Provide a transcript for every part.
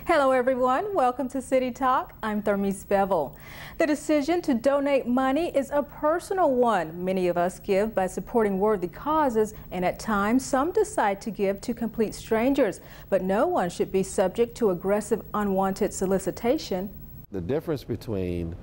Hello everyone, welcome to City Talk. I'm Thermise Bevel. The decision to donate money is a personal one. Many of us give by supporting worthy causes, and at times some decide to give to complete strangers. But no one should be subject to aggressive, unwanted solicitation. The difference between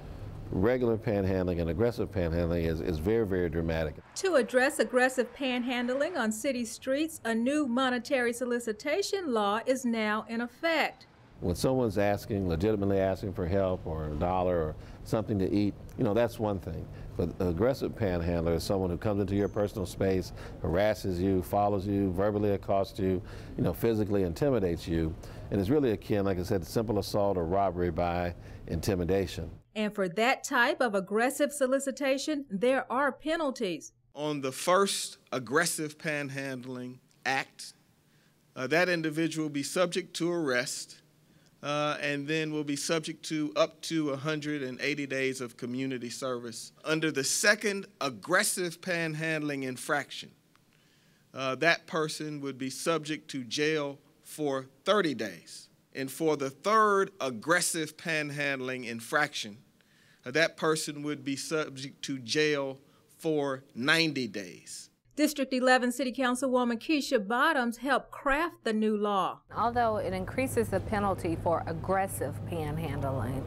regular panhandling and aggressive panhandling is very, very dramatic. To address aggressive panhandling on city streets, a new monetary solicitation law is now in effect. When someone's legitimately asking for help or a dollar or something to eat, that's one thing. But aggressive panhandler is someone who comes into your personal space, harasses you, follows you, verbally accosts you, physically intimidates you. And it's really akin, like I said, to simple assault or robbery by intimidation. And for that type of aggressive solicitation, there are penalties. On the first aggressive panhandling act, that individual will be subject to arrest and then will be subject to up to 180 days of community service. Under the second aggressive panhandling infraction, that person would be subject to jail for 30 days. And for the third aggressive panhandling infraction, that person would be subject to jail for 90 days. District 11 City Councilwoman Keisha Bottoms helped craft the new law. Although it increases the penalty for aggressive panhandling,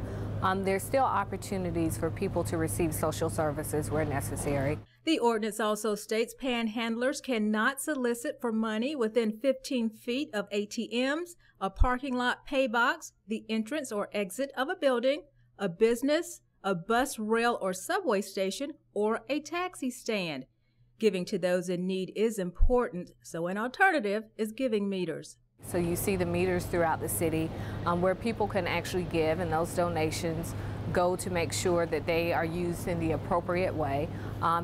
there's still opportunities for people to receive social services where necessary. The ordinance also states panhandlers cannot solicit for money within 15 feet of ATMs, a parking lot pay box, the entrance or exit of a building, a business, a bus, rail, or subway station, or a taxi stand. Giving to those in need is important, so an alternative is giving meters. So you see the meters throughout the city where people can actually give, and those donations go to make sure that they are used in the appropriate way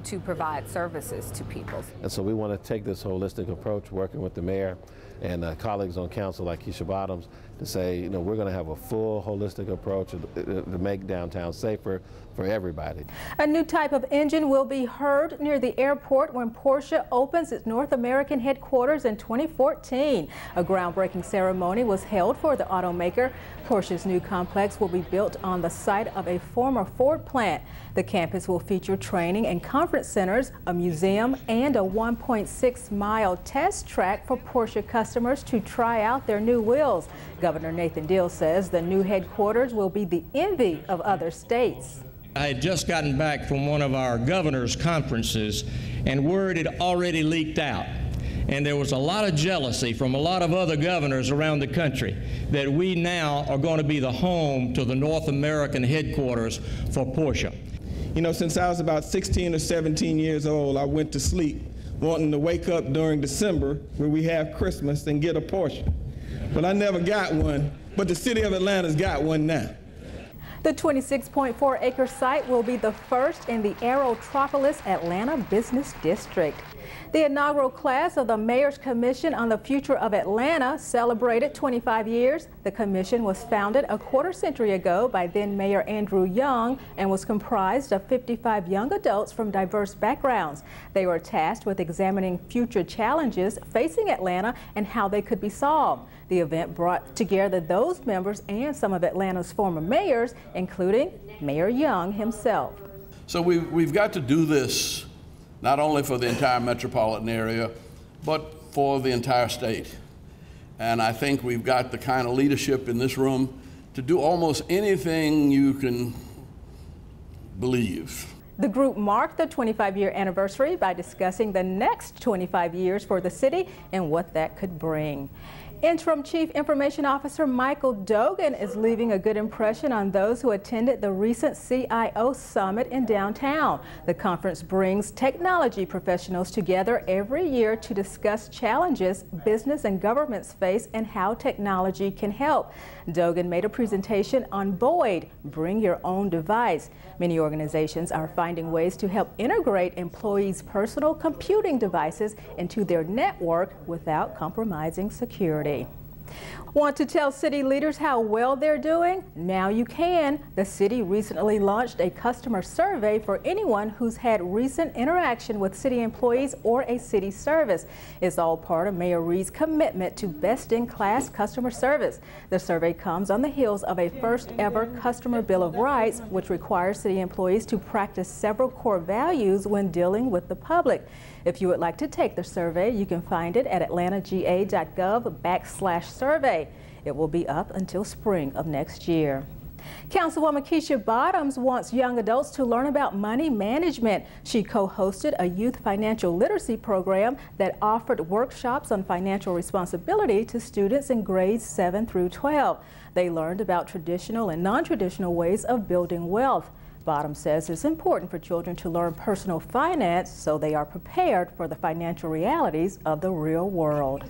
to provide services to people. And so we want to take this holistic approach, working with the mayor and colleagues on council like Keisha Bottoms, to say, we're going to have a full holistic approach to make downtown safer for everybody. A new type of engine will be heard near the airport when Porsche opens its North American headquarters in 2014. A groundbreaking ceremony was held for the automaker. Porsche's new complex will be built on the site of a former Ford plant. The campus will feature training and conference centers, a museum, and a 1.6-mile test track for Porsche customers to try out their new wheels. Governor Nathan Deal says the new headquarters will be the envy of other states. I had just gotten back from one of our governor's conferences, and word had already leaked out. And there was a lot of jealousy from a lot of other governors around the country that we now are going to be the home to the North American headquarters for Porsche. Since I was about 16 or 17 years old, I went to sleep wanting to wake up during December when we have Christmas and get a Porsche. But I never got one, but the city of Atlanta's got one now. The 26.4-acre site will be the first in the Aerotropolis Atlanta Business District. The inaugural class of the Mayor's Commission on the Future of Atlanta celebrated 25 years. The commission was founded a quarter-century ago by then-Mayor Andrew Young and was comprised of 55 young adults from diverse backgrounds. They were tasked with examining future challenges facing Atlanta and how they could be solved. The event brought together those members and some of Atlanta's former mayors, including Mayor Young himself. So we've got to do this not only for the entire metropolitan area, but for the entire state. And I think we've got the kind of leadership in this room to do almost anything you can believe. The group marked the 25-year anniversary by discussing the next 25 years for the city and what that could bring. Interim Chief Information Officer Michael Dogan is leaving a good impression on those who attended the recent CIO Summit in downtown. The conference brings technology professionals together every year to discuss challenges business and governments face and how technology can help. Dogan made a presentation on Boyd, Bring Your Own Device. Many organizations are finding ways to help integrate employees' personal computing devices into their network without compromising security. Want to tell city leaders how well they're doing? Now you can. The city recently launched a customer survey for anyone who's had recent interaction with city employees or a city service. It's all part of Mayor Reed's commitment to best-in-class customer service. The survey comes on the heels of a first-ever Customer Bill of Rights, which requires city employees to practice several core values when dealing with the public. If you would like to take the survey, you can find it at atlantagA.gov/survey. It will be up until spring of next year. Councilwoman Keisha Bottoms wants young adults to learn about money management. She co-hosted a youth financial literacy program that offered workshops on financial responsibility to students in grades 7 through 12. They learned about traditional and non-traditional ways of building wealth. Bottoms says it's important for children to learn personal finance so they are prepared for the financial realities of the real world.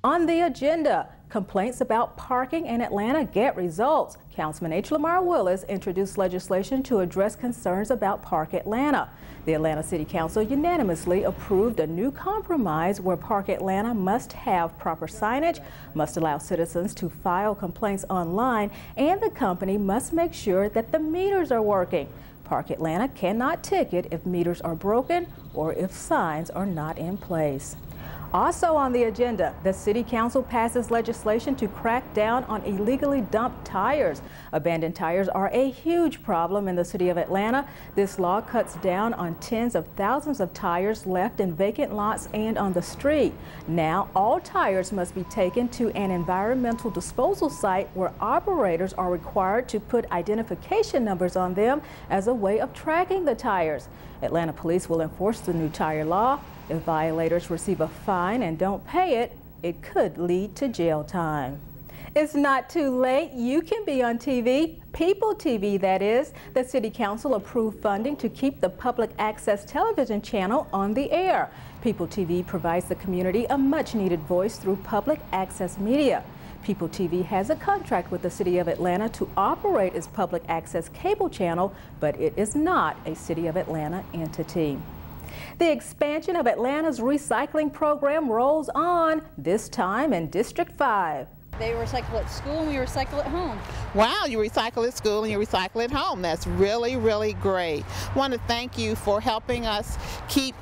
On the agenda, complaints about parking in Atlanta get results. Councilman H. Lamar Willis introduced legislation to address concerns about Park Atlanta. The Atlanta City Council unanimously approved a new compromise where Park Atlanta must have proper signage, must allow citizens to file complaints online, and the company must make sure that the meters are working. Park Atlanta cannot ticket if meters are broken or if signs are not in place. Also on the agenda, the City Council passes legislation to crack down on illegally dumped tires. Abandoned tires are a huge problem in the city of Atlanta. This law cuts down on tens of thousands of tires left in vacant lots and on the street. Now, all tires must be taken to an environmental disposal site where operators are required to put identification numbers on them as a way of tracking the tires. Atlanta police will enforce the new tire law. If violators receive a fine and don't pay it, it could lead to jail time. It's not too late. You can be on TV, People TV that is. The City Council approved funding to keep the public access television channel on the air. People TV provides the community a much needed voice through public access media. People TV has a contract with the City of Atlanta to operate its public access cable channel, but it is not a City of Atlanta entity. The expansion of Atlanta's recycling program rolls on, this time in District 5. They recycle at school and we recycle at home. Wow, you recycle at school and you recycle at home. That's really, really great. I want to thank you for helping us keep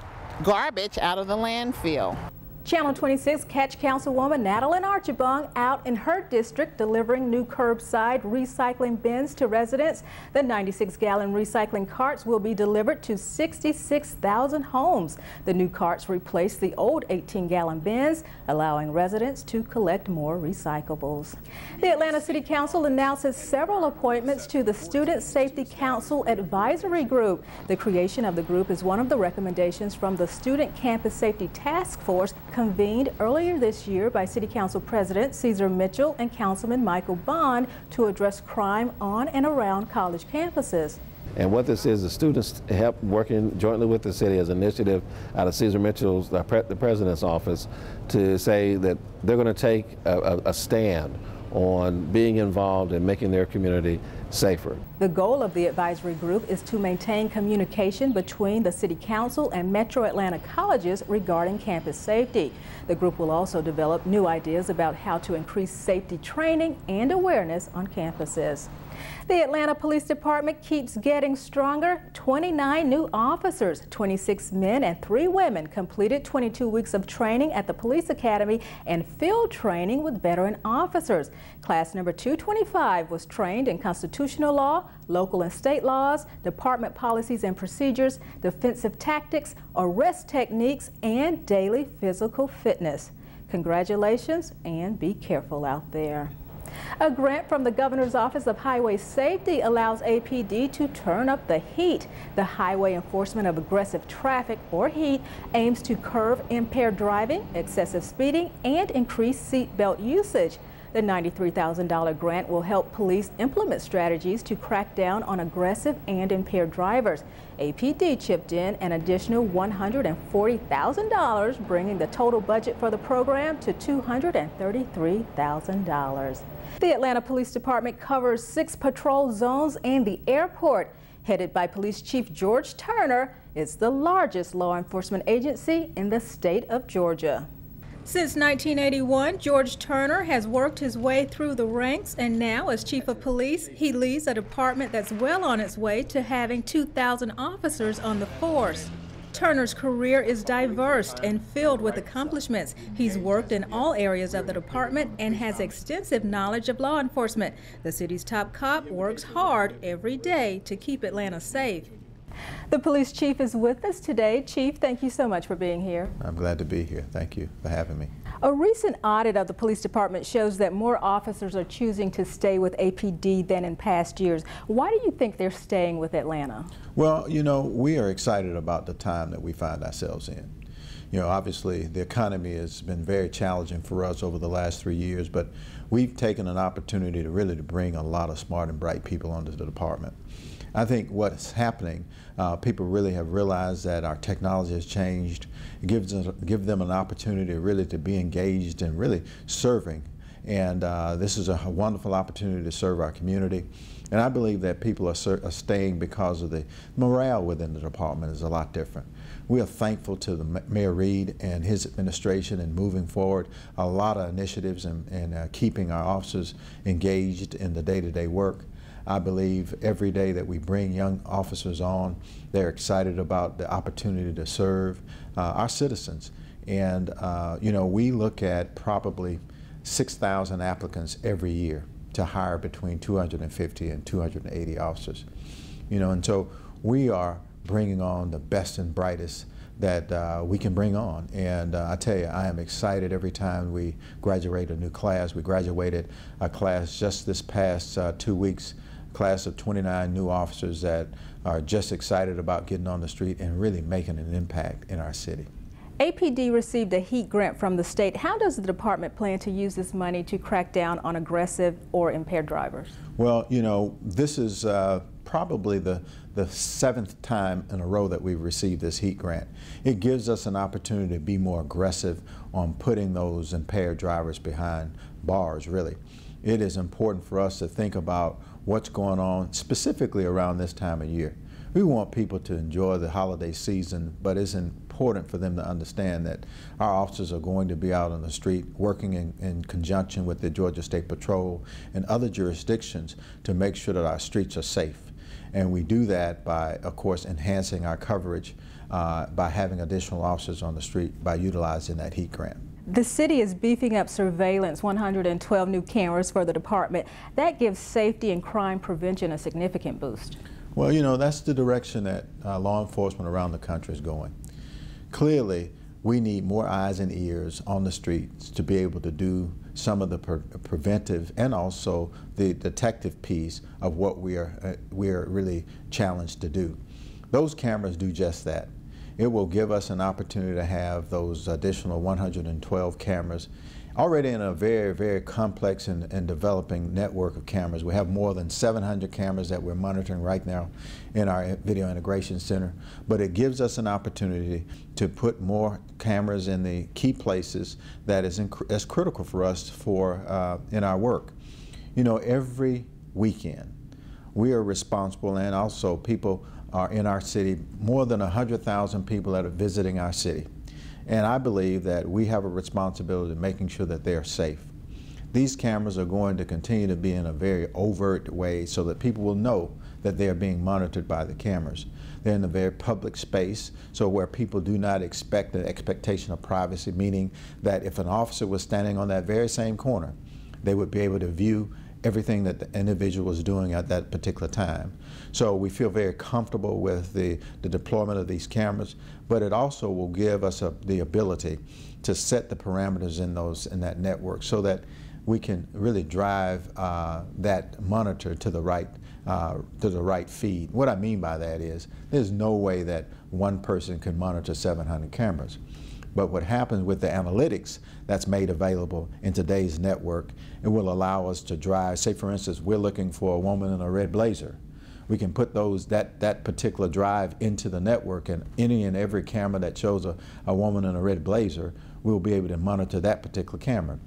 garbage out of the landfill. Channel 26 catch Councilwoman Natalie Archibong out in her district delivering new curbside recycling bins to residents. The 96-gallon recycling carts will be delivered to 66,000 homes. The new carts replace the old 18-gallon bins, allowing residents to collect more recyclables. The Atlanta City Council announces several appointments to the Student Safety Council Advisory Group. The creation of the group is one of the recommendations from the Student Campus Safety Task Force convened earlier this year by City Council President Cesar Mitchell and Councilman Michael Bond to address crime on and around college campuses. And what this is, the students help working jointly with the city as an initiative out of Cesar Mitchell's, the president's office, to say that they're going to take a stand on being involved in making their community safer. The goal of the advisory group is to maintain communication between the City Council and Metro Atlanta colleges regarding campus safety. The group will also develop new ideas about how to increase safety training and awareness on campuses. The Atlanta Police Department keeps getting stronger. 29 new officers, 26 men and 3 women completed 22 weeks of training at the Police Academy and field training with veteran officers. Class number 225 was trained in constitutional law, local and state laws, department policies and procedures, defensive tactics, arrest techniques, and daily physical fitness. Congratulations and be careful out there. A grant from the Governor's Office of Highway Safety allows APD to turn up the heat. The Highway Enforcement of Aggressive Traffic, or HEAT, aims to curb impaired driving, excessive speeding, and increase seatbelt usage. The $93,000 grant will help police implement strategies to crack down on aggressive and impaired drivers. APD chipped in an additional $140,000, bringing the total budget for the program to $233,000. The Atlanta Police Department covers 6 patrol zones and the airport. Headed by Police Chief George Turner, it's the largest law enforcement agency in the state of Georgia. Since 1981, George Turner has worked his way through the ranks, and now as chief of police, he leads a department that's well on its way to having 2,000 officers on the force. Turner's career is diverse and filled with accomplishments. He's worked in all areas of the department and has extensive knowledge of law enforcement. The city's top cop works hard every day to keep Atlanta safe. The police chief is with us today. Chief, thank you so much for being here. I'm glad to be here. Thank you for having me. A recent audit of the police department shows that more officers are choosing to stay with APD than in past years. Why do you think they're staying with Atlanta? Well, you know, we are excited about the time that we find ourselves in. You know, obviously the economy has been very challenging for us over the last 3 years, but we've taken an opportunity to really bring a lot of smart and bright people onto the department. I think what's happening, people really have realized that our technology has changed. It gives them an opportunity really to be engaged and really serving. And this is a wonderful opportunity to serve our community. And I believe that people are staying because of the morale within the department is a lot different. We are thankful to the Mayor Reed and his administration in moving forward a lot of initiatives and keeping our officers engaged in the day-to-day work. I believe every day that we bring young officers on, they're excited about the opportunity to serve our citizens. And you know, we look at probably 6,000 applicants every year to hire between 250 and 280 officers. You know, and so we are bringing on the best and brightest that we can bring on. And I tell you, I am excited every time we graduate a new class. We graduated a class just this past 2 weeks, class of 29 new officers that are just excited about getting on the street and really making an impact in our city. APD received a HEAT grant from the state. How does the department plan to use this money to crack down on aggressive or impaired drivers? Well, you know, this is probably the 7th time in a row that we've received this HEAT grant. It gives us an opportunity to be more aggressive on putting those impaired drivers behind bars, really. It is important for us to think about what's going on specifically around this time of year. We want people to enjoy the holiday season, but it's important for them to understand that our officers are going to be out on the street working in conjunction with the Georgia State Patrol and other jurisdictions to make sure that our streets are safe. And we do that by, of course, enhancing our coverage by having additional officers on the street by utilizing that HEAT grant. The city is beefing up surveillance, 112 new cameras for the department. That gives safety and crime prevention a significant boost. Well, you know, that's the direction that law enforcement around the country is going. Clearly, we need more eyes and ears on the streets to be able to do some of the preventive and also the detective piece of what we are really challenged to do. Those cameras do just that. It will give us an opportunity to have those additional 112 cameras already in a very, very complex and developing network of cameras. We have more than 700 cameras that we're monitoring right now in our video integration center, but it gives us an opportunity to put more cameras in the key places that is critical for us in our work. You know, every weekend we are responsible, and also people are in our city, more than 100,000 people that are visiting our city. And I believe that we have a responsibility of making sure that they are safe. These cameras are going to continue to be in a very overt way so that people will know that they are being monitored by the cameras. They're in a very public space, so where people do not expect the expectation of privacy, meaning that if an officer was standing on that very same corner, they would be able to view everything that the individual was doing at that particular time. So we feel very comfortable with the deployment of these cameras, but it also will give us the ability to set the parameters in that network so that we can really drive that monitor to the right feed. What I mean by that is there's no way that one person can monitor 700 cameras. But what happens with the analytics that's made available in today's network, it will allow us to drive, say for instance, we're looking for a woman in a red blazer. We can put that particular drive into the network, and any and every camera that shows a woman in a red blazer, we'll be able to monitor that particular camera.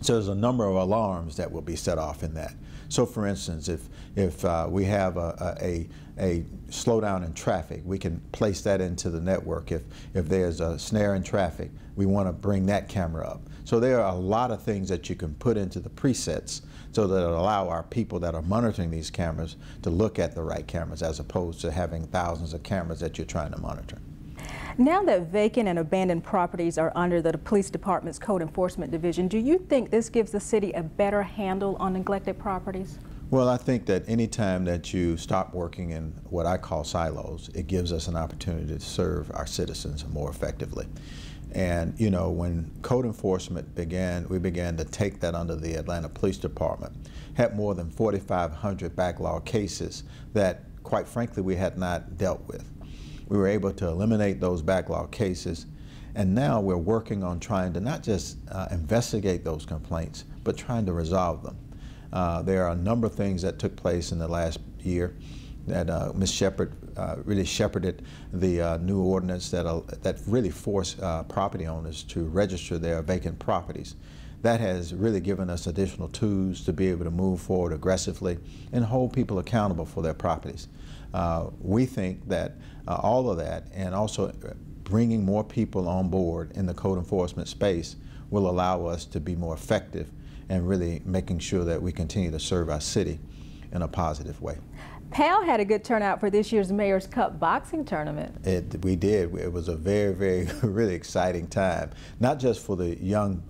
So there's a number of alarms that will be set off in that. So for instance, if we have a slowdown in traffic, we can place that into the network. If there's a snare in traffic, we want to bring that camera up. So there are a lot of things that you can put into the presets so that it'll allow our people that are monitoring these cameras to look at the right cameras as opposed to having thousands of cameras that you're trying to monitor. Now that vacant and abandoned properties are under the Police Department's Code Enforcement Division, do you think this gives the city a better handle on neglected properties? Well, I think that any time that you stop working in what I call silos, it gives us an opportunity to serve our citizens more effectively. And you know, when code enforcement began, we began to take that under the Atlanta Police Department, had more than 4,500 backlog cases that, quite frankly, we had not dealt with. We were able to eliminate those backlog cases, and now we're working on trying to not just investigate those complaints, but trying to resolve them. There are a number of things that took place in the last year that Ms. Shepherd really shepherded the new ordinance that really forced property owners to register their vacant properties. That has really given us additional tools to be able to move forward aggressively and hold people accountable for their properties. We think that all of that, and also bringing more people on board in the code enforcement space, will allow us to be more effective and really making sure that we continue to serve our city in a positive way. Pal had a good turnout for this year's Mayor's Cup boxing tournament. We did. It was a very, very, really exciting time, not just for the young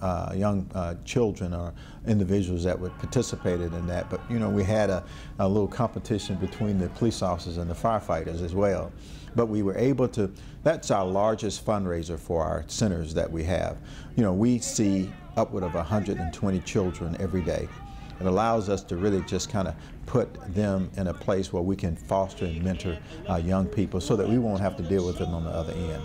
children or individuals that were participated in that, but you know, we had a little competition between the police officers and the firefighters as well. But we were able to, that's our largest fundraiser for our centers that we have. You know, we see upward of 120 children every day. It allows us to really just kind of put them in a place where we can foster and mentor young people so that we won't have to deal with them on the other end.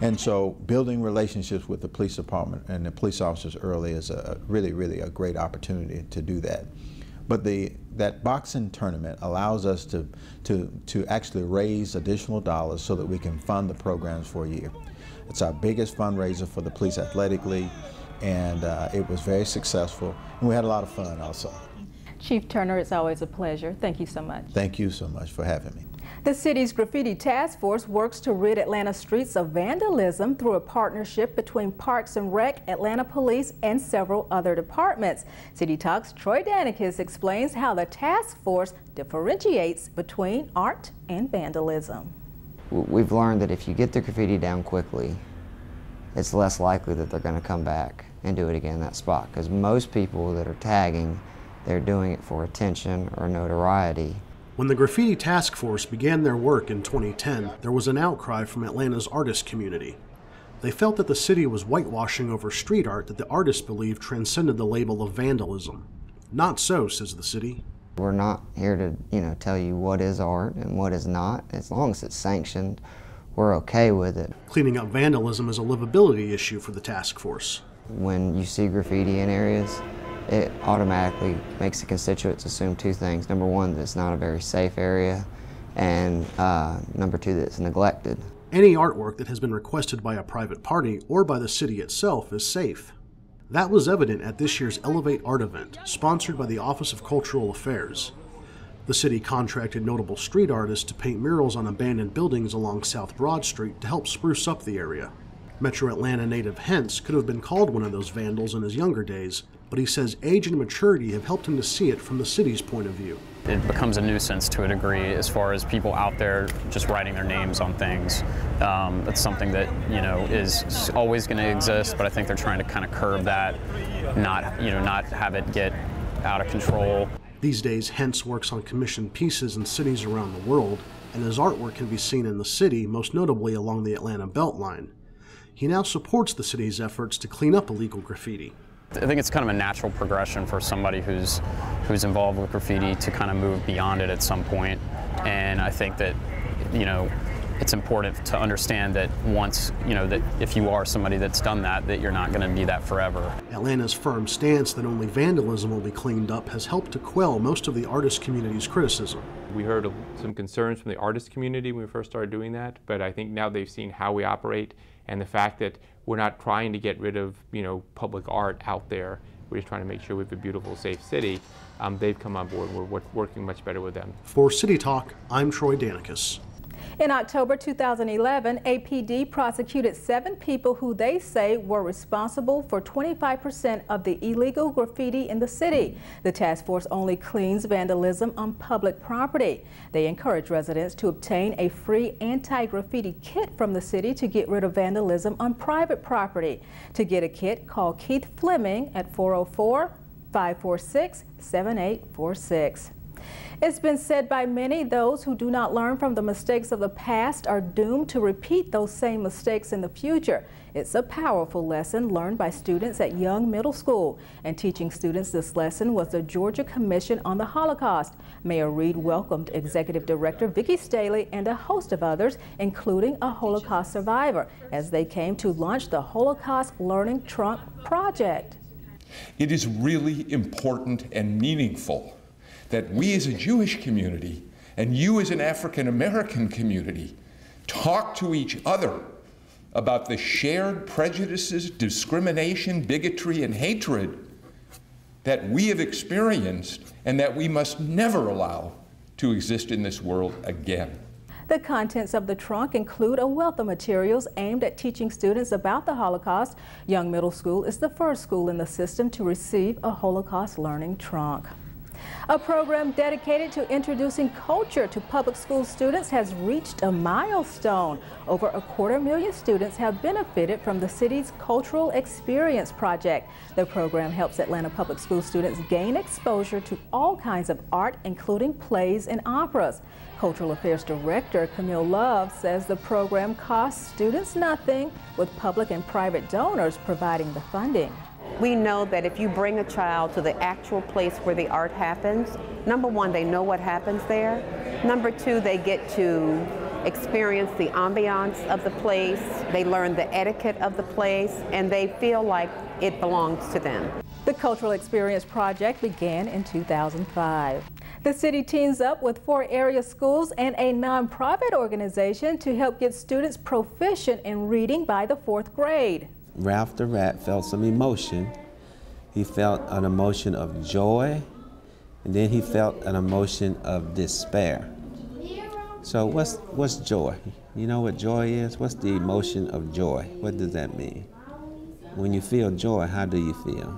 And so building relationships with the police department and the police officers early is really a great opportunity to do that. But that boxing tournament allows us to actually raise additional dollars so that we can fund the programs for a year. It's our biggest fundraiser for the Police Athletic League, and it was very successful, and we had a lot of fun also. Chief Turner, it's always a pleasure. Thank you so much. Thank you so much for having me. The city's graffiti task force works to rid Atlanta streets of vandalism through a partnership between Parks and Rec, Atlanta Police, and several other departments. City Talk's Troy Danikis explains how the task force differentiates between art and vandalism. We've learned that if you get the graffiti down quickly, it's less likely that they're going to come back and do it again in that spot. Because most people that are tagging, they're doing it for attention or notoriety. When the Graffiti Task Force began their work in 2010, there was an outcry from Atlanta's artist community. They felt that the city was whitewashing over street art that the artists believed transcended the label of vandalism. Not so, says the city. We're not here to, tell you what is art and what is not. As long as it's sanctioned, we're okay with it. Cleaning up vandalism is a livability issue for the task force. When you see graffiti in areas, it automatically makes the constituents assume two things. Number one, that it's not a very safe area, and number two, that it's neglected. Any artwork that has been requested by a private party or by the city itself is safe. That was evident at this year's Elevate Art event, sponsored by the Office of Cultural Affairs. The city contracted notable street artists to paint murals on abandoned buildings along South Broad Street to help spruce up the area. Metro Atlanta native Hence could have been called one of those vandals in his younger days, but he says age and maturity have helped him to see it from the city's point of view. It becomes a nuisance to a degree as far as people out there just writing their names on things. It's something that, is always going to exist, but I think they're trying to kind of curb that, not have it get out of control. These days, Hence works on commissioned pieces in cities around the world, and his artwork can be seen in the city, most notably along the Atlanta Beltline. He now supports the city's efforts to clean up illegal graffiti. I think it's kind of a natural progression for somebody who's involved with graffiti to kind of move beyond it at some point. And I think that, it's important to understand that once, that if you are somebody that's done that you're not going to be that forever. Atlanta's firm stance that only vandalism will be cleaned up has helped to quell most of the artist community's criticism. We heard some concerns from the artist community when we first started doing that, but I think now they've seen how we operate and the fact that we're not trying to get rid of, public art out there. we're just trying to make sure we have a beautiful, safe city. They've come on board. We're working much better with them. For City Talk, I'm Troy Danicus. In October 2011, APD prosecuted 7 people who they say were responsible for 25% of the illegal graffiti in the city. The task force only cleans vandalism on public property. They encourage residents to obtain a free anti-graffiti kit from the city to get rid of vandalism on private property. To get a kit, call Keith Fleming at 404-546-7846. It's been said by many, those who do not learn from the mistakes of the past are doomed to repeat those same mistakes in the future. It's a powerful lesson learned by students at Young Middle School. And teaching students this lesson was the Georgia Commission on the Holocaust. Mayor Reed welcomed Executive Director Vicki Staley and a host of others, including a Holocaust survivor, as they came to launch the Holocaust Learning Trunk Project. It is really important and meaningful that we as a Jewish community and you as an African American community talk to each other about the shared prejudices, discrimination, bigotry, and hatred that we have experienced and that we must never allow to exist in this world again. The contents of the trunk include a wealth of materials aimed at teaching students about the Holocaust. Young Middle School is the first school in the system to receive a Holocaust learning trunk. A program dedicated to introducing culture to public school students has reached a milestone. Over 250,000 students have benefited from the city's Cultural Experience Project. The program helps Atlanta public school students gain exposure to all kinds of art, including plays and operas. Cultural Affairs Director Camille Love says the program costs students nothing, with public and private donors providing the funding. We know that if you bring a child to the actual place where the art happens, number one, they know what happens there. Number two, they get to experience the ambiance of the place, they learn the etiquette of the place, and they feel like it belongs to them. The Cultural Experience Project began in 2005. The city teams up with 4 area schools and a nonprofit organization to help get students proficient in reading by the 4th grade. Ralph the Rat felt some emotion. He felt an emotion of joy, and then he felt an emotion of despair. So what's joy? You know what joy is? What's the emotion of joy? What does that mean? When you feel joy, how do you feel?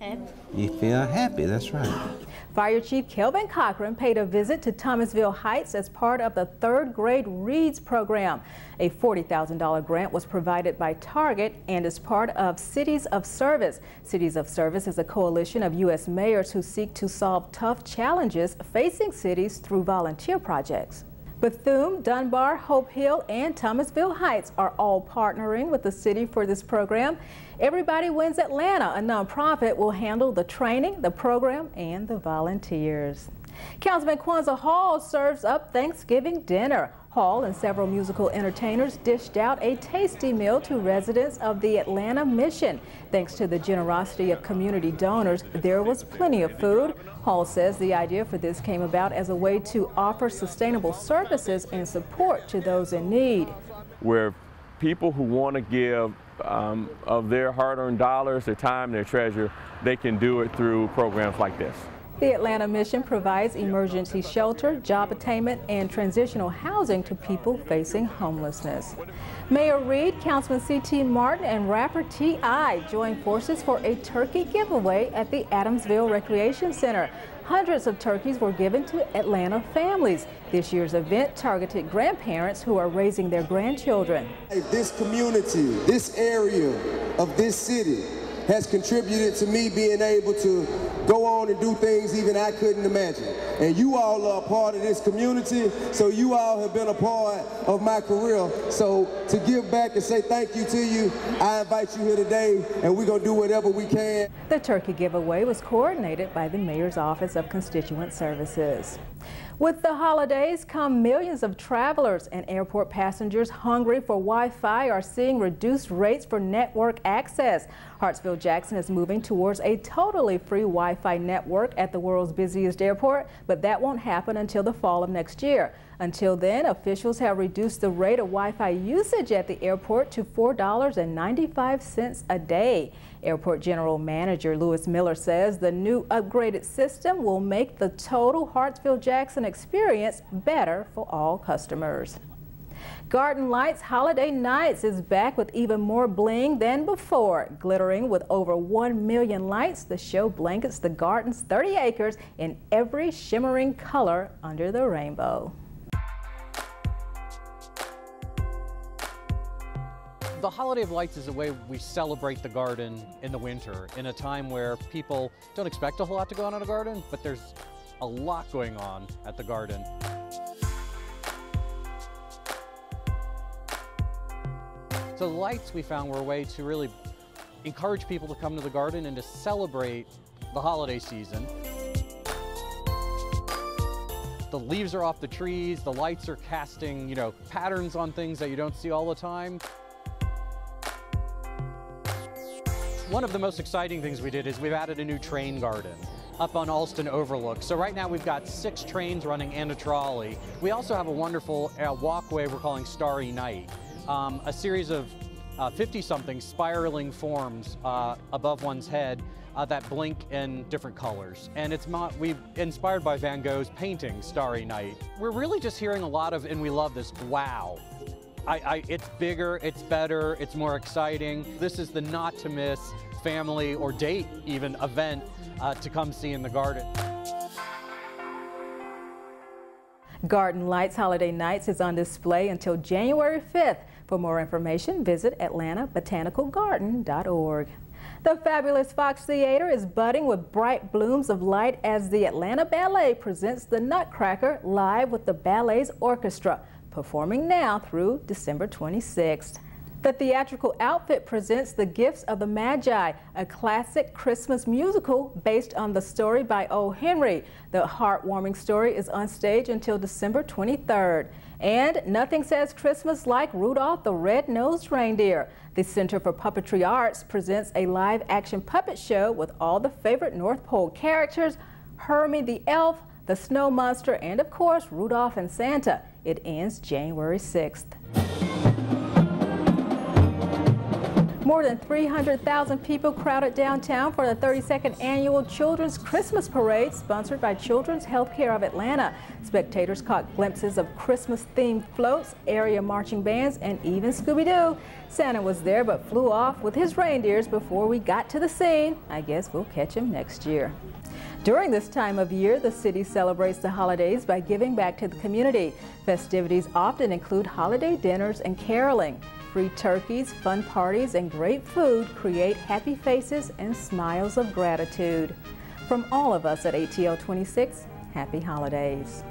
Happy. You feel happy, that's right. Fire Chief Kelvin Cochran paid a visit to Thomasville Heights as part of the 3rd grade READS program. A $40,000 grant was provided by Target and is part of Cities of Service. Cities of Service is a coalition of U.S. mayors who seek to solve tough challenges facing cities through volunteer projects. Bethune, Dunbar, Hope Hill, and Thomasville Heights are all partnering with the city for this program. Everybody Wins Atlanta, a nonprofit, will handle the training, the program, and the volunteers. Councilman Kwanzaa Hall serves up Thanksgiving dinner. Hall and several musical entertainers dished out a tasty meal to residents of the Atlanta Mission. Thanks to the generosity of community donors, there was plenty of food. Hall says the idea for this came about as a way to offer sustainable services and support to those in need. Where people who want to give of their hard-earned dollars, their time, their treasure, they can do it through programs like this. The Atlanta Mission provides emergency shelter, job attainment, and transitional housing to people facing homelessness. Mayor Reed, Councilman C.T. Martin, and rapper T.I. joined forces for a turkey giveaway at the Adamsville Recreation Center. Hundreds of turkeys were given to Atlanta families. This year's event targeted grandparents who are raising their grandchildren. This community, this area of this city has contributed to me being able to go on and do things even I couldn't imagine. And you all are a part of this community, so you all have been a part of my career. So to give back and say thank you to you, I invite you here today, and we're gonna do whatever we can. The turkey giveaway was coordinated by the Mayor's Office of Constituent Services. With the holidays come millions of travelers, and airport passengers hungry for Wi-Fi are seeing reduced rates for network access. Hartsfield-Jackson is moving towards a totally free Wi-Fi network at the world's busiest airport, but that won't happen until the fall of next year. Until then, officials have reduced the rate of Wi-Fi usage at the airport to $4.95 a day. Airport General Manager Lewis Miller says the new upgraded system will make the total Hartsfield-Jackson experience better for all customers. Garden Lights Holiday Nights is back with even more bling than before. Glittering with over 1 million lights, the show blankets the garden's 30 acres in every shimmering color under the rainbow. The Holiday of Lights is a way we celebrate the garden in the winter, in a time where people don't expect a whole lot to go on in a garden, but there's a lot going on at the garden. So the lights, we found, were a way to really encourage people to come to the garden and to celebrate the holiday season. The leaves are off the trees, the lights are casting, patterns on things that you don't see all the time. One of the most exciting things we did is we've added a new train garden up on Alston Overlook. So right now we've got 6 trains running and a trolley. We also have a wonderful walkway we're calling Starry Night, a series of 50-something spiraling forms above one's head that blink in different colors. And we've inspired by Van Gogh's painting, Starry Night. We're really just hearing a lot of, and we love this, wow. It's bigger, it's better, it's more exciting. This is the not to miss family or date even event to come see in the garden. Garden Lights Holiday Nights is on display until January 5th. For more information, visit atlantabotanicalgarden.org. The fabulous Fox Theater is budding with bright blooms of light as the Atlanta Ballet presents The Nutcracker live with the ballet's orchestra, performing now through December 26th. The theatrical outfit presents The Gifts of the Magi, a classic Christmas musical based on the story by O. Henry. The heartwarming story is on stage until December 23rd. And nothing says Christmas like Rudolph the Red-Nosed Reindeer. The Center for Puppetry Arts presents a live-action puppet show with all the favorite North Pole characters, Hermie the Elf, the Snow Monster, and of course, Rudolph and Santa. It ends January 6th. More than 300,000 people crowded downtown for the 32nd annual Children's Christmas Parade, sponsored by Children's Healthcare of Atlanta. Spectators caught glimpses of Christmas-themed floats, area marching bands, and even Scooby-Doo. Santa was there but flew off with his reindeers before we got to the scene. I guess we'll catch him next year. During this time of year, the city celebrates the holidays by giving back to the community. Festivities often include holiday dinners and caroling. Free turkeys, fun parties, and great food create happy faces and smiles of gratitude. From all of us at ATL 26, happy holidays.